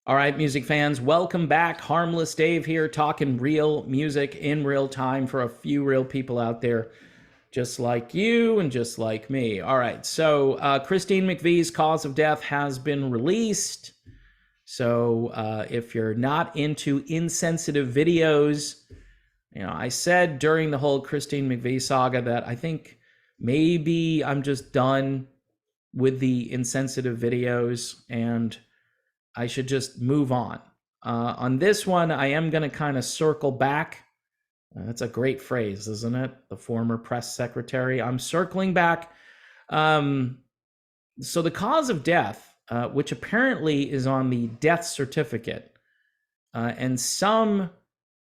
All right, music fans, welcome back. Harmless Dave here, talking real music in real time for a few real people out there, just like you and just like me. All right, so Christine McVie's cause of death has been released. So if you're not into insensitive videos, I said during the whole Christine McVie saga that I think maybe I'm just done with the insensitive videos and I should just move on. On this one, I am going to kind of circle back. That's a great phrase, isn't it? The former press secretary. I'm circling back. So the cause of death, which apparently is on the death certificate, and some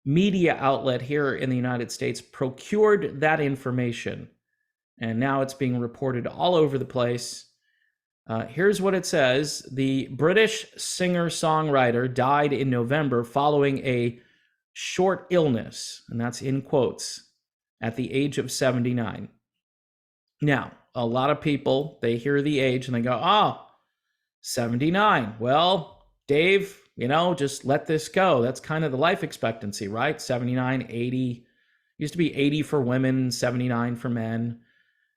media outlet here in the United States procured that information, and now it's being reported all over the place. Here's what it says. The British singer-songwriter died in November following a short illness, and that's in quotes, at the age of 79. Now, a lot of people, they hear the age and they go, oh, 79. Well, Dave, just let this go. That's kind of the life expectancy, right? 79, 80. Used to be 80 for women, 79 for men.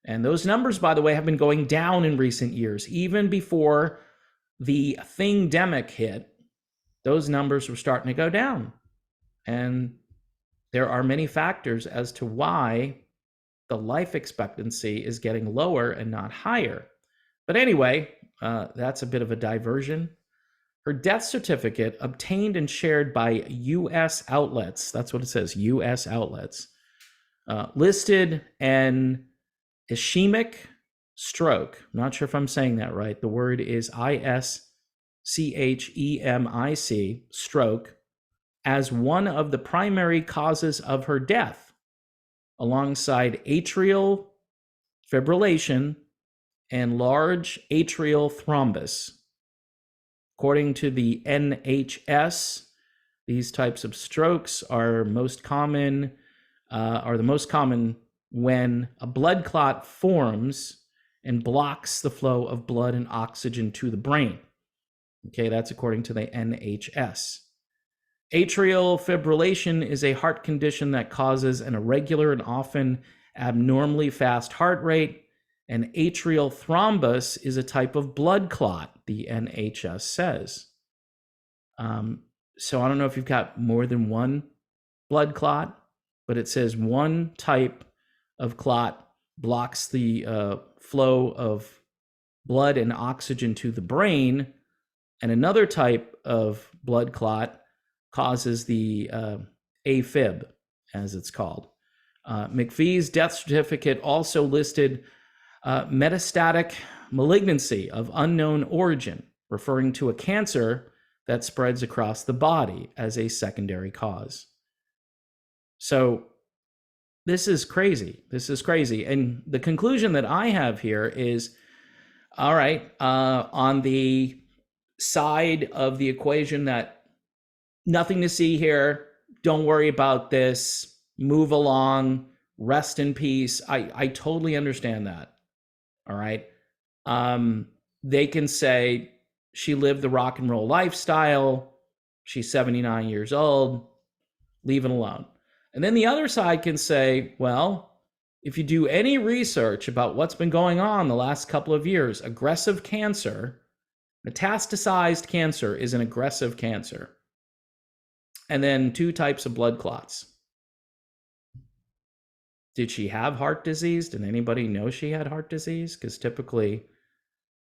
And those numbers, by the way, have been going down in recent years. Even before the thingdemic hit, those numbers were starting to go down. And there are many factors as to why the life expectancy is getting lower and not higher. But anyway, that's a bit of a diversion. Her death certificate, obtained and shared by U.S. outlets, that's what it says, U.S. outlets, listed an ischemic stroke. I'm not sure if I'm saying that right. The word is ISCHEMIC, stroke, as one of the primary causes of her death, alongside atrial fibrillation and large atrial thrombus. According to the NHS, these types of strokes are the most common when a blood clot forms and blocks the flow of blood and oxygen to the brain. Okay, that's according to the NHS. Atrial fibrillation is a heart condition that causes an irregular and often abnormally fast heart rate, and atrial thrombus is a type of blood clot, the NHS says. So I don't know if you've got more than one blood clot, but it says one type of clot blocks the flow of blood and oxygen to the brain, and another type of blood clot causes the AFib, as it's called. McVie's death certificate also listed metastatic malignancy of unknown origin, referring to a cancer that spreads across the body as a secondary cause. So this is crazy. This is crazy. And the conclusion that I have here is, all right, on the side of the equation that nothing to see here, don't worry about this, move along, rest in peace. I totally understand that. All right. They can say she lived the rock and roll lifestyle. She's 79 years old. Leave it alone. And then the other side can say, well, if you do any research about what's been going on the last couple of years, aggressive cancer, metastasized cancer is an aggressive cancer. And then two types of blood clots. Did she have heart disease? Did anybody know she had heart disease? Because typically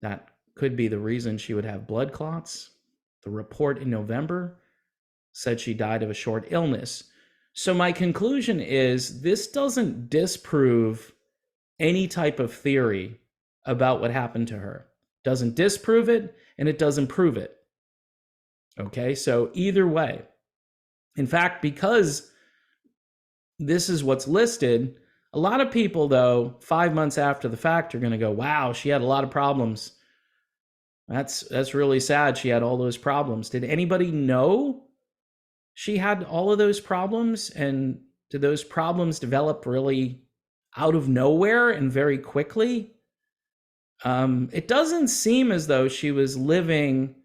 that could be the reason she would have blood clots. The report in November said she died of a short illness. So my conclusion is this doesn't disprove any type of theory about what happened to her. Doesn't disprove it, and it doesn't prove it. Okay, so either way. In fact, because this is what's listed, a lot of people, though, 5 months after the fact, are going to go, wow, she had a lot of problems. That's really sad. She had all those problems. Did anybody know she had all of those problems? And did those problems develop really out of nowhere and very quickly? It doesn't seem as though she was living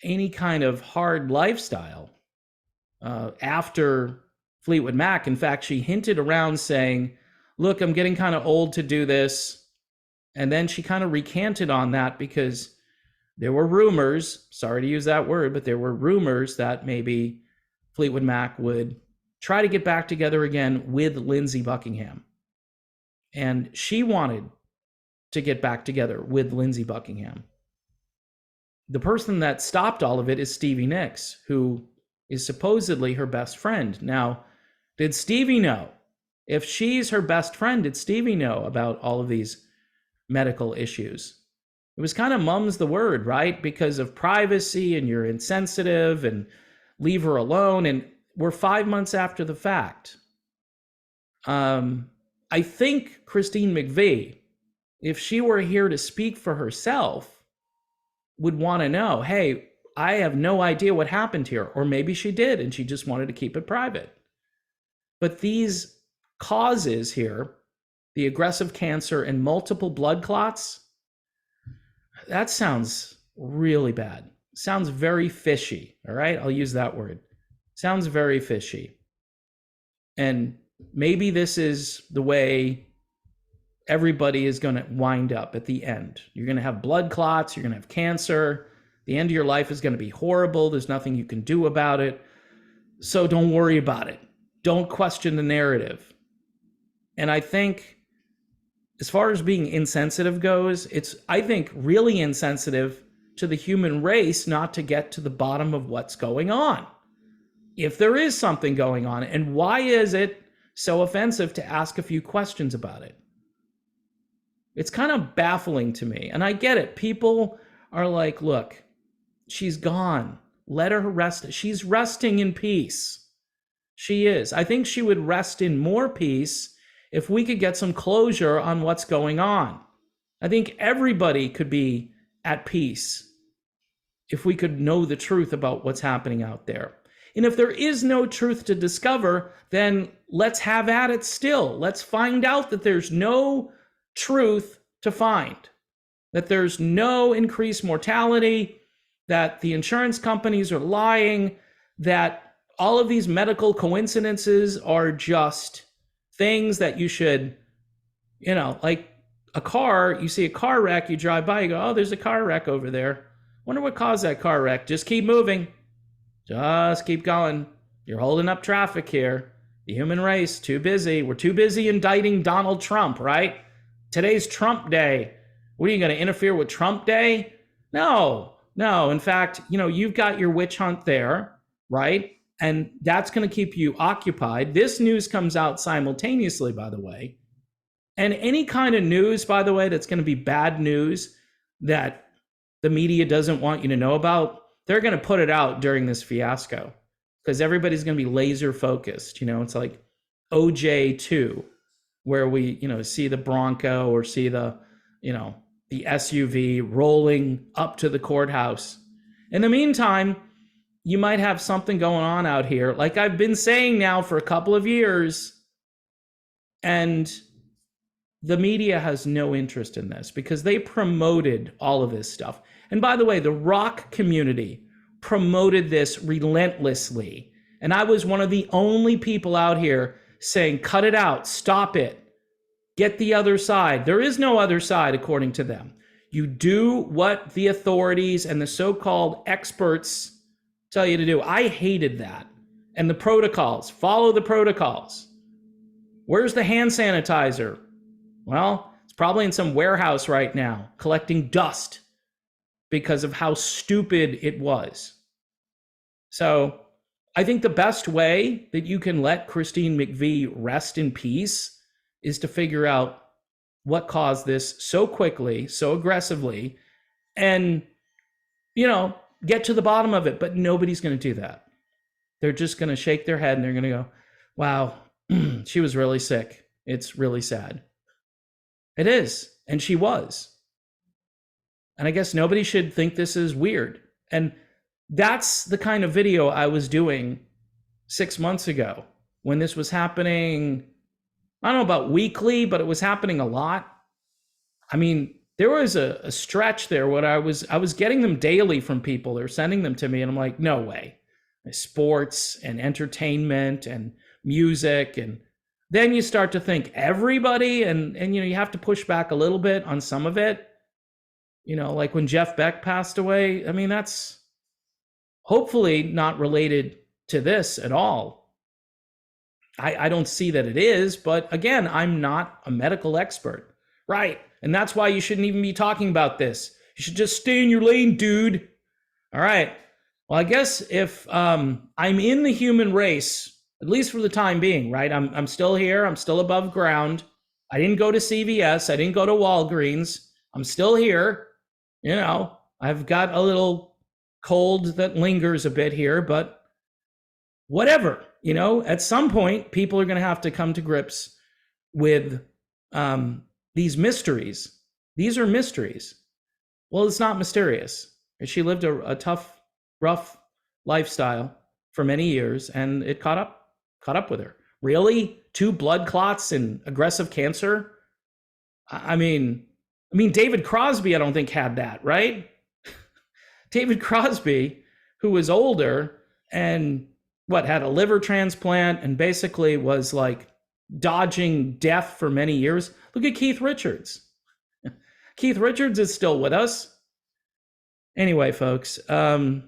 any kind of hard lifestyle after Fleetwood Mac. In fact, she hinted around saying, look, I'm getting kind of old to do this. And then she kind of recanted on that because there were rumors, sorry to use that word, but there were rumors that maybe Fleetwood Mac would try to get back together again with Lindsey Buckingham. And she wanted to get back together with Lindsey Buckingham. The person that stopped all of it is Stevie Nicks, who is supposedly her best friend. Now, did Stevie know? If she's her best friend, did Stevie know about all of these medical issues? It was kind of mum's the word, right? Because of privacy and you're insensitive and leave her alone. And we're 5 months after the fact. I think Christine McVie, if she were here to speak for herself, would want to know, hey, I have no idea what happened here. Or maybe she did and she just wanted to keep it private. But these causes here, the aggressive cancer and multiple blood clots, that sounds really bad. Sounds very fishy, all right? I'll use that word. Sounds very fishy. And maybe this is the way everybody is going to wind up at the end. You're going to have blood clots, you're going to have cancer. The end of your life is going to be horrible. There's nothing you can do about it. So don't worry about it. Don't question the narrative. And I think as far as being insensitive goes, it's, I think, really insensitive to the human race not to get to the bottom of what's going on. If there is something going on, and why is it so offensive to ask a few questions about it? It's kind of baffling to me. And I get it. People are like, look, she's gone. Let her rest. She's resting in peace. She is. I think she would rest in more peace if we could get some closure on what's going on. I think everybody could be at peace if we could know the truth about what's happening out there. And if there is no truth to discover, then let's have at it still. Let's find out that there's no truth to find, that there's no increased mortality, that the insurance companies are lying, that all of these medical coincidences are just things that you should, like a car, you see a car wreck, you drive by, you go, oh, there's a car wreck over there. Wonder what caused that car wreck. Just keep moving. Just keep going. You're holding up traffic here. The human race, too busy. We're too busy indicting Donald Trump, right? Today's Trump Day. What are you going to interfere with Trump Day? No. In fact, you've got your witch hunt there, right? And that's going to keep you occupied. This news comes out simultaneously, by the way. And any kind of news, by the way, that's going to be bad news that the media doesn't want you to know about, they're going to put it out during this fiasco because everybody's going to be laser focused. It's like OJ2, where we, see the Bronco or see the SUV rolling up to the courthouse. In the meantime, you might have something going on out here, like I've been saying now for a couple of years, and the media has no interest in this because they promoted all of this stuff. And by the way, the rock community promoted this relentlessly. And I was one of the only people out here saying, cut it out, stop it, get the other side. There is no other side, according to them. You do what the authorities and the so-called experts tell you to do. I hated that. And the protocols, follow the protocols. Where's the hand sanitizer? Well, it's probably in some warehouse right now, collecting dust because of how stupid it was. So I think the best way that you can let Christine McVie rest in peace is to figure out what caused this so quickly, so aggressively, and, get to the bottom of it. But nobody's going to do that. They're just going to shake their head and they're going to go, wow, she was really sick. It's really sad. It is. And she was. And I guess nobody should think this is weird. And that's the kind of video I was doing 6 months ago when this was happening. I don't know about weekly, but it was happening a lot. I mean, there was a stretch there when I was getting them daily from people. They're sending them to me, and I'm like, no way. Sports and entertainment and music, and then you start to think everybody, and you have to push back a little bit on some of it. Like when Jeff Beck passed away. I mean, that's hopefully not related to this at all. I don't see that it is, but again, I'm not a medical expert, right? And that's why you shouldn't even be talking about this. You should just stay in your lane, dude. All right. Well, I guess if I'm in the human race, at least for the time being, right? I'm still here. I'm still above ground. I didn't go to CVS. I didn't go to Walgreens. I'm still here. I've got a little cold that lingers a bit here, but whatever. At some point, people are going to have to come to grips with these mysteries. These are mysteries. Well, it's not mysterious. She lived a tough, rough lifestyle for many years, and it caught up with her. Really? 2 blood clots and aggressive cancer? I mean, David Crosby, I don't think had that, right? David Crosby, who was older and had a liver transplant and basically was like dodging death for many years. Look at Keith Richards. Keith Richards is still with us. Anyway, folks, I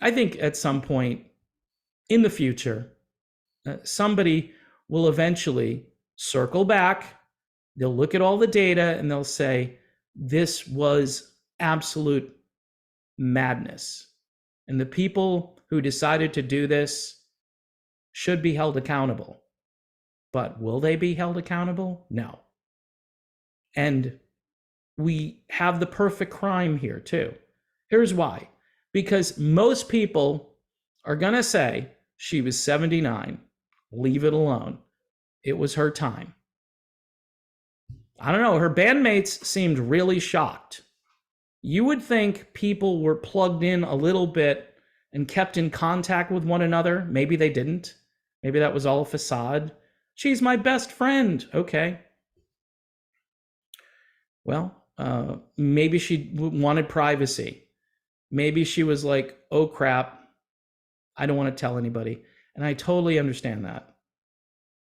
think at some point in the future, somebody will eventually circle back. They'll look at all the data and they'll say, this was absolute madness. And the people who decided to do this should be held accountable. But will they be held accountable? No. And we have the perfect crime here too. Here's why. Because most people are going to say she was 79. Leave it alone. It was her time. I don't know. Her bandmates seemed really shocked. You would think people were plugged in a little bit and kept in contact with one another. Maybe they didn't. Maybe that was all a facade. She's my best friend. Okay. Well, maybe she wanted privacy. Maybe she was like, oh crap, I don't want to tell anybody. And I totally understand that.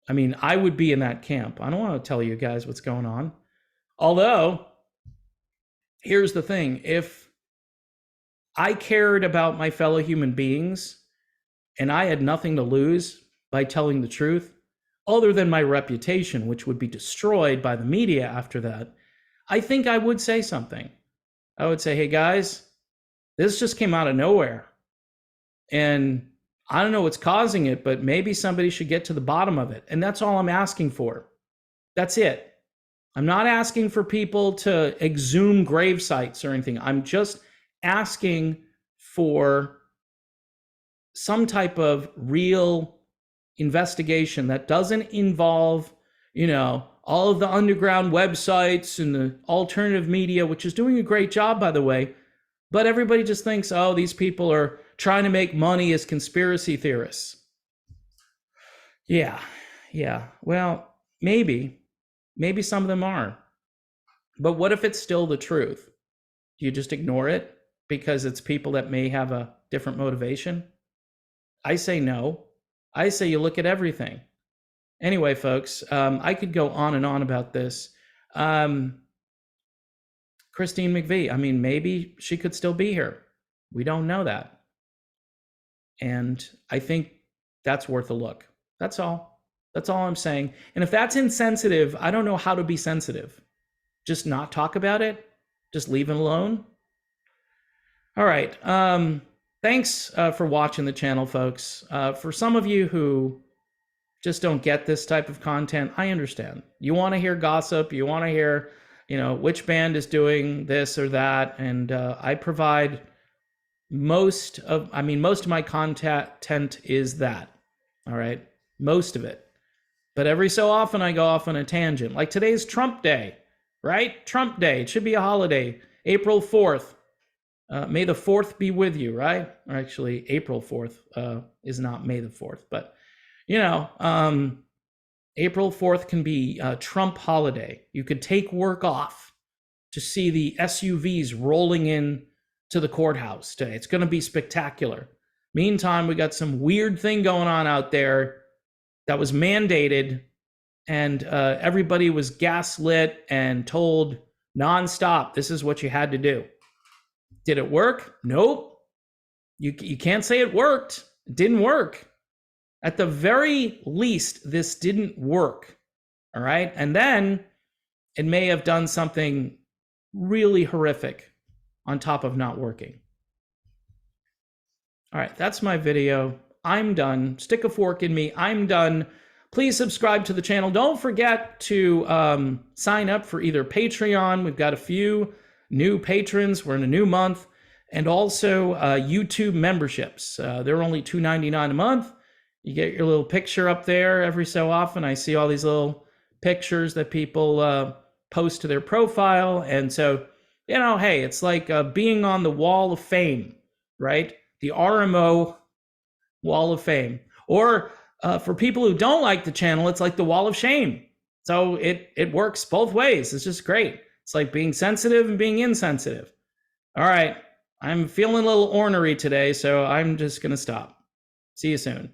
I mean, I would be in that camp. I don't want to tell you guys what's going on. Although, here's the thing. If I cared about my fellow human beings and I had nothing to lose by telling the truth, other than my reputation, which would be destroyed by the media after that, I think I would say something. I would say, hey guys, this just came out of nowhere. And I don't know what's causing it, but maybe somebody should get to the bottom of it. And that's all I'm asking for. That's it. I'm not asking for people to exhume grave sites or anything. I'm just asking for some type of real investigation that doesn't involve, all of the underground websites and the alternative media, which is doing a great job, by the way. But everybody just thinks, oh, these people are trying to make money as conspiracy theorists. Yeah. Well, maybe some of them are. But what if it's still the truth? Do you just ignore it because it's people that may have a different motivation? I say no. I say you look at everything. Anyway, folks, I could go on and on about this. Christine McVie, I mean, maybe she could still be here. We don't know that. And I think that's worth a look. That's all. That's all I'm saying. And if that's insensitive, I don't know how to be sensitive. Just not talk about it? Just leave it alone? All right. Thanks for watching the channel, folks. For some of you who just don't get this type of content, I understand. You want to hear gossip. You want to hear, which band is doing this or that. And I provide most of my content is that. All right. Most of it. But every so often I go off on a tangent. Like today's Trump Day, right? Trump Day. It should be a holiday. April 4th. May the 4th be with you, right? Or actually, April 4th is not May the 4th. But, April 4th can be a Trump holiday. You could take work off to see the SUVs rolling in to the courthouse today. It's going to be spectacular. Meantime, we got some weird thing going on out there that was mandated, and everybody was gaslit and told nonstop, this is what you had to do. Did it work? Nope. You can't say it worked. It didn't work. At the very least, this didn't work. All right. And then it may have done something really horrific on top of not working. All right. That's my video. I'm done. Stick a fork in me. I'm done. Please subscribe to the channel. Don't forget to sign up for either Patreon. We've got a few new patrons. We're in a new month. And also YouTube memberships. They're only $2.99 a month. You get your little picture up there every so often. I see all these little pictures that people post to their profile. And so, you know, hey, it's like being on the Wall of Fame, right? The RMO Wall of Fame. Or for people who don't like the channel, it's like the Wall of Shame. So it works both ways. It's just great. It's like being sensitive and being insensitive. All right. I'm feeling a little ornery today, so I'm just going to stop. See you soon.